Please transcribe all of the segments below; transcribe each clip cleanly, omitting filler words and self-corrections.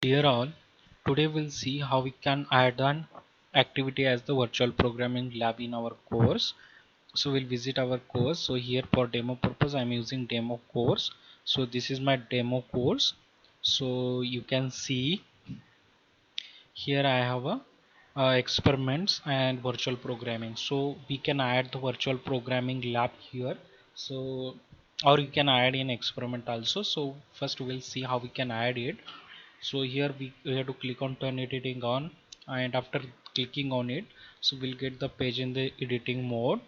Dear all, today we'll see how we can add an activity as the virtual programming lab in our course. So we'll visit our course. So here for demo purpose I'm using demo course. So this is my demo course. So you can see here I have a experiments and virtual programming. So we can add the virtual programming lab here. So or you can add in experiment also. So first we'll see how we can add it. So here we have to click on turn editing on, and after clicking on it, so we'll get the page in the editing mode.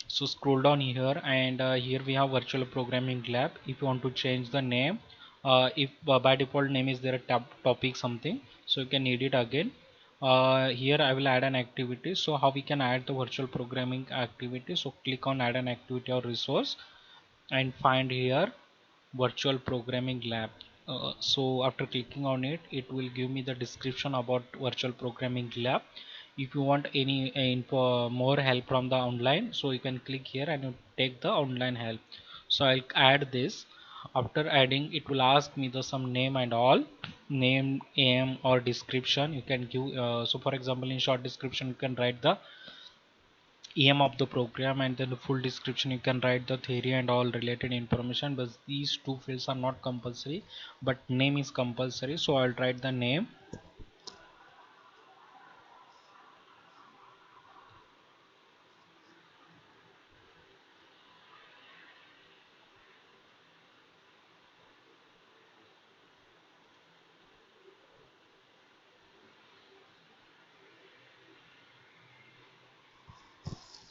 So scroll down here, and here we have virtual programming lab. If you want to change the name, if by default name is there a topic something, so you can edit again. Here I will add an activity. So how we can add the virtual programming activity? So click on add an activity or resource and find here virtual programming lab. So after clicking on it, it will give me the description about virtual programming lab. If you want any info more help from the online, so you can click here and you take the online help. So I'll add this. After adding, it will ask me the some name and all, name, aim or description you can give. So for example, in short description you can write the aim of the program, and then the full description you can write the theory and all related information, but these two fields are not compulsory, but name is compulsory. So I'll write the name.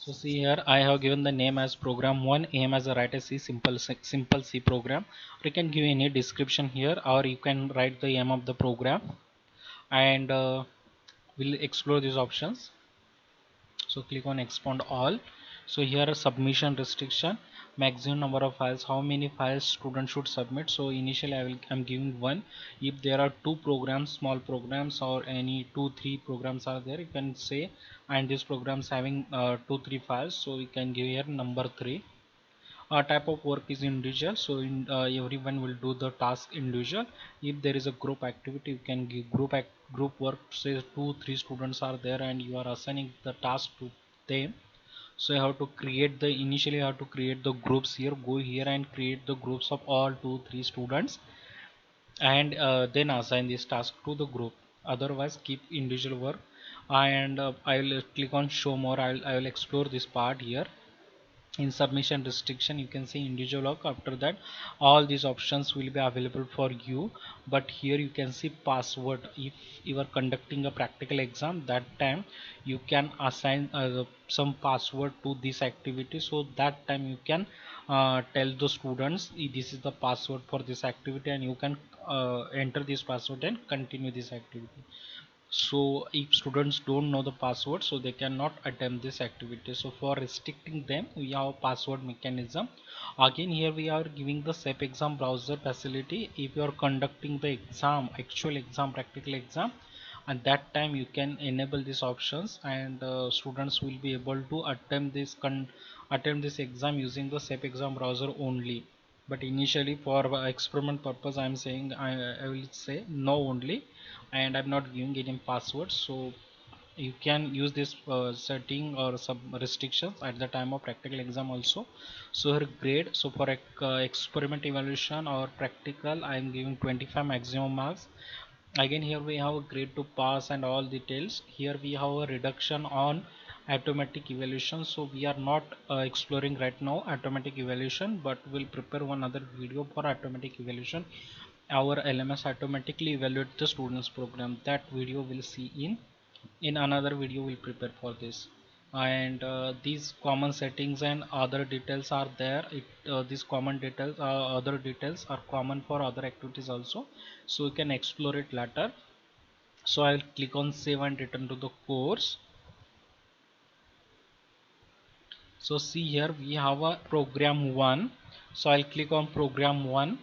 So see here I have given the name as program 1, aim as a write a C simple C program. Or you can give any description here, or you can write the aim of the program, and we'll explore these options. So click on expand all. So here a submission restriction, maximum number of files, how many files student should submit. So initially I'm giving one. If there are two programs, small programs, or any 2 3 programs are there, you can say, and this programs having 2 3 files, so we can give here number 3. Type of work is individual, so everyone will do the task individual. If there is a group activity, you can give group work. Say 2 3 students are there and you are assigning the task to them. So you have to create the initially you have to create the groups here. Go here and create the groups of all 2 3 students, and then assign this task to the group. Otherwise keep individual work. And I will click on show more. I will explore this part here. In submission restriction you can see individual work. After that all these options will be available for you, but here you can see password. If you are conducting a practical exam, that time you can assign some password to this activity, so that time you can tell the students, This is the password for this activity," and you can enter this password and continue this activity. So if students don't know the password, so they cannot attempt this activity. So for restricting them, we have password mechanism. Again here we are giving the SAP exam browser facility. If you are conducting the exam, actual exam, practical exam, at that time you can enable these options, and students will be able to attempt this exam using the SAP exam browser only. But initially for experiment purpose I am saying, I will say no only, and I'm not giving any password. So you can use this setting or some restrictions at the time of practical exam also. So her grade, so for experiment evaluation or practical I am giving 25 maximum marks. Again here we have a grade to pass and all details. Here we have a reduction on automatic evaluation, so we are not exploring right now automatic evaluation, but we'll prepare one other video for automatic evaluation. Our LMS automatically evaluate the students program. That video we'll see in another video we'll prepare for this. And these common settings and other details are there. These common details, other details are common for other activities also, so you can explore it later. So I'll click on save and return to the course. So see here we have a program 1. So I'll click on program 1.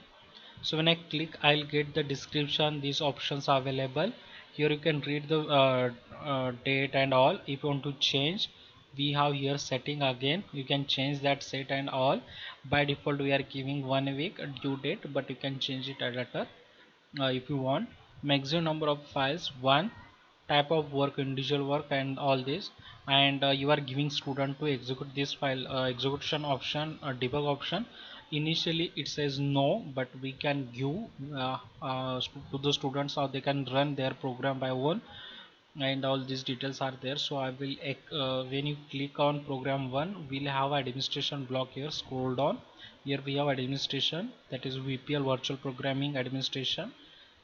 So when I click, I'll get the description. These options are available here. You can read the date and all. If you want to change, we have here setting. Again you can change that set and all. By default we are giving 1 week due date, but you can change it later if you want. maximum number of files, one type of work, individual work, and all this. And you are giving student to execute this file, execution option, debug option. Initially it says no, but we can give to the students how they can run their program by own, and all these details are there. So I will when you click on program 1, we'll have administration block here. Scroll down, here we have administration, that is VPL, virtual programming administration.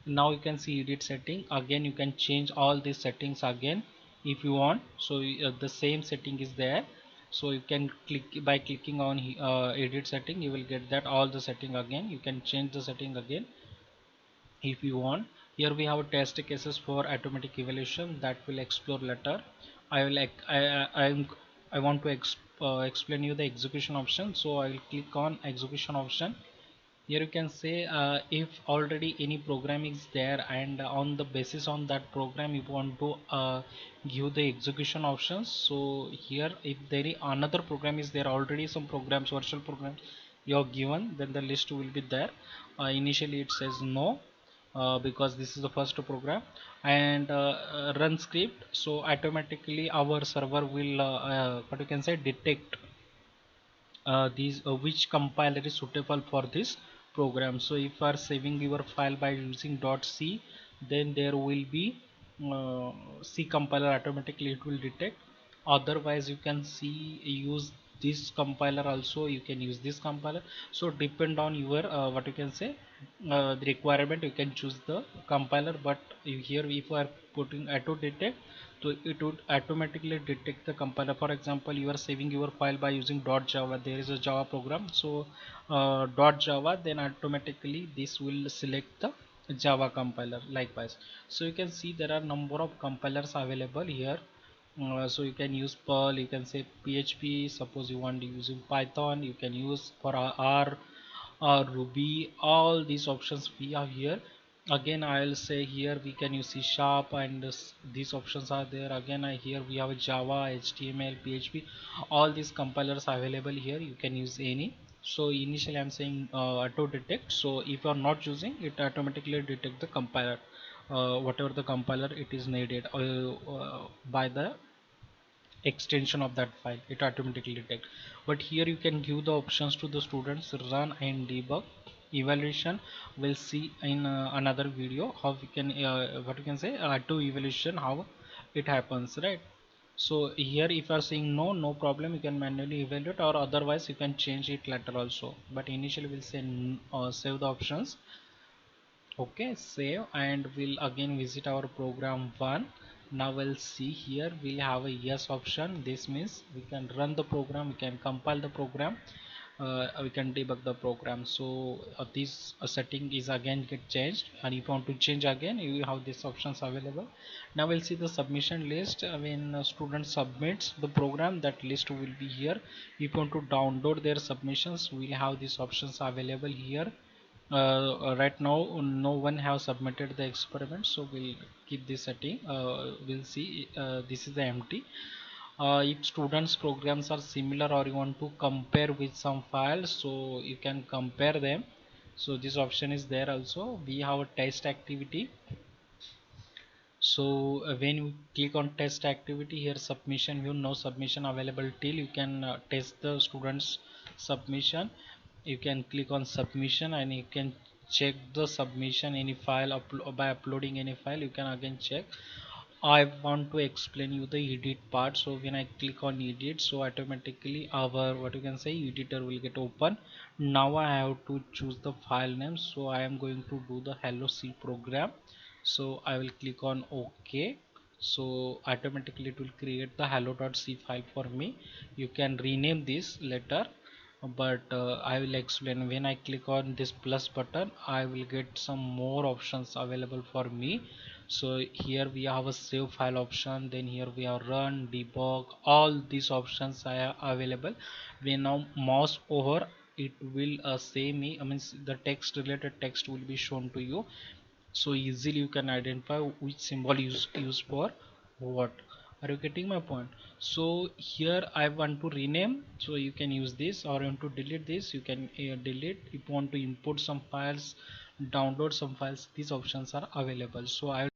Now you can see edit setting. Again you can change all these settings again if you want. So the same setting is there, so you can click by clicking on edit setting, you will get that all the setting again. You can change the setting again if you want. Here we have test cases for automatic evaluation that will explore later. I will I want to explain you the execution option, so I will click on execution option. Here you can say if already any program is there, and on the basis on that program you want to give the execution options. So here if there is another program is there, already some programs, virtual programs you have given, then the list will be there. Initially it says no, because this is the first program. And run script, so automatically our server will what you can say, detect these which compiler is suitable for this program. So if you are saving your file by using .c, then there will be C compiler, automatically it will detect. Otherwise you can see use this compiler also, you can use this compiler. So depend on your what you can say, the requirement, you can choose the compiler. But here if you are putting auto detect, so it would automatically detect the compiler. For example, you are saving your file by using .java, there is a Java program, so .java, then automatically this will select the Java compiler likewise. So you can see there are number of compilers available here. So you can use Perl, you can say PHP, suppose you want to use Python, you can use for R or Ruby. All these options we have here. Again I'll say here we can use C sharp, and these options are there. Again here we have Java, HTML, PHP, all these compilers available here, you can use any. So initially I'm saying auto detect, so if you are not using it, automatically detect the compiler, whatever the compiler it is needed by the extension of that file, it automatically detect. But here you can give the options to the students, run and debug. Evaluation we'll see in another video, how we can what you can say, to evaluation how it happens, right? So here if you are saying no, no problem, you can manually evaluate, or otherwise you can change it later also. But initially we'll say save the options. Okay, save, and we'll again visit our program 1. Now we'll see here we'll have a yes option. This means we can run the program, we can compile the program, we can debug the program. So this setting is again get changed, and if you want to change again, you have these options available. Now we'll see the submission list. When student submits the program, that list will be here. If you want to download their submissions, we'll have these options available here. Right now no one have submitted the experiment, so we'll keep this setting. We'll see this is the empty. If students programs are similar, or you want to compare with some files, so you can compare them. So this option is there also. We have a test activity. So when you click on test activity, here submission, you know submission available till you can test the students submission. You can click on submission, and you can check the submission any file by uploading any file, you can again check. I want to explain you the edit part. So when I click on edit, so automatically our what you can say editor will get open. Now I have to choose the file name, so I am going to do the hello C program. So I will click on OK. So automatically it will create the hello.c file for me. You can rename this later, but I will explain. When I click on this plus button, I will get some more options available for me. So here we have a save file option, then here we have run, debug, all these options are available. When now mouse over, it will say me, I mean the text, related text will be shown to you, so easily you can identify which symbol is used for what. Are you getting my point? So here I want to rename, so you can use this, or you want to delete this, you can delete. If you want to import some files, download some files, these options are available. So I